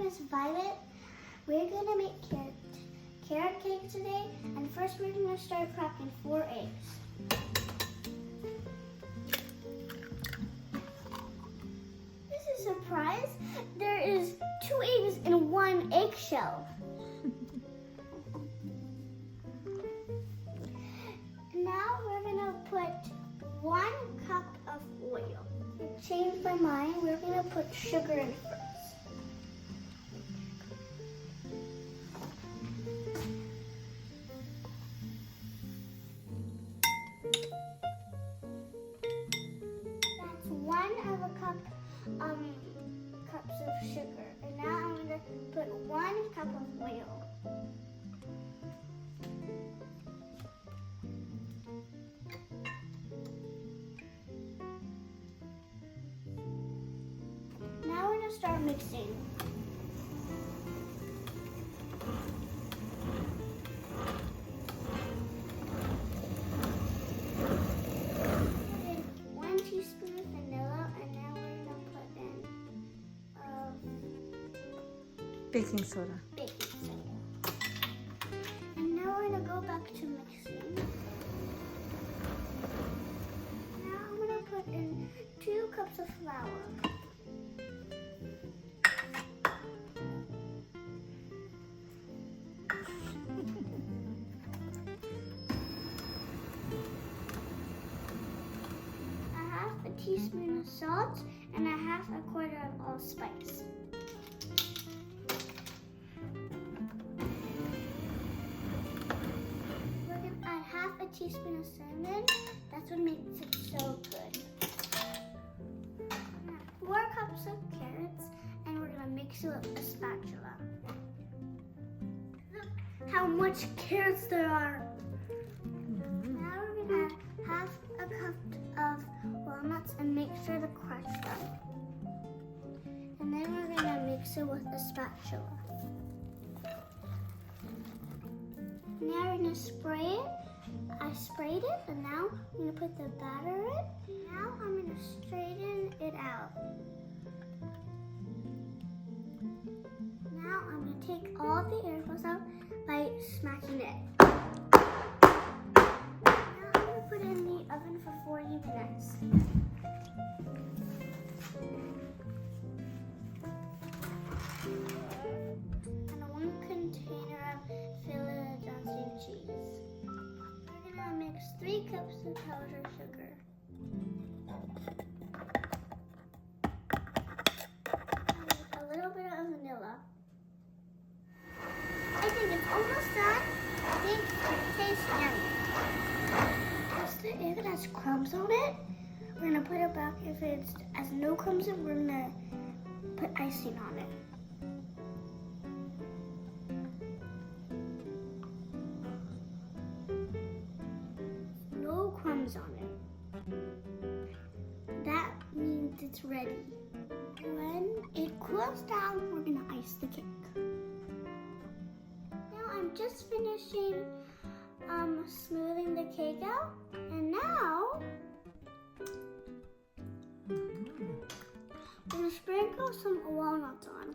is Violet. We're going to make carrot cake today, and first we're going to start cracking 4 eggs. This is a surprise. There is 2 eggs in 1 eggshell. Now we're going to put 1 cup of oil. I changed my mind. We're going to put sugar in first. That's 1 of a cup cups of sugar. And now I'm going to put 1 cup of oil. Now we're going to start mixing. Baking soda. And now we're going to go back to mixing. Now I'm going to put in 2 cups of flour. A half a teaspoon of salt and a half a quarter of allspice. A teaspoon of cinnamon. That's what makes it so good. 4 cups of carrots, and we're gonna mix it with a spatula. Look how much carrots there are. Now we're gonna add half a cup of walnuts and make sure to crush them. And then we're gonna mix it with a spatula. Now we're gonna spray it. I sprayed it, and now I'm going to put the batter in. Now I'm going to straighten it out. Now I'm going to take all the air bubbles out by smacking it. Now I'm going to put it in the oven for 40 minutes. And 1 container of Philadelphia cheese. Mix 3 cups of powdered sugar. And a little bit of vanilla. I think it's almost done. I think it tastes yummy. If it has crumbs on it, we're gonna put it back. If it has no crumbs on it, we're gonna put icing on it. On it. That means it's ready. When it cools down, we're gonna ice the cake. Now I'm just finishing smoothing the cake out, and now we're gonna sprinkle some walnuts on.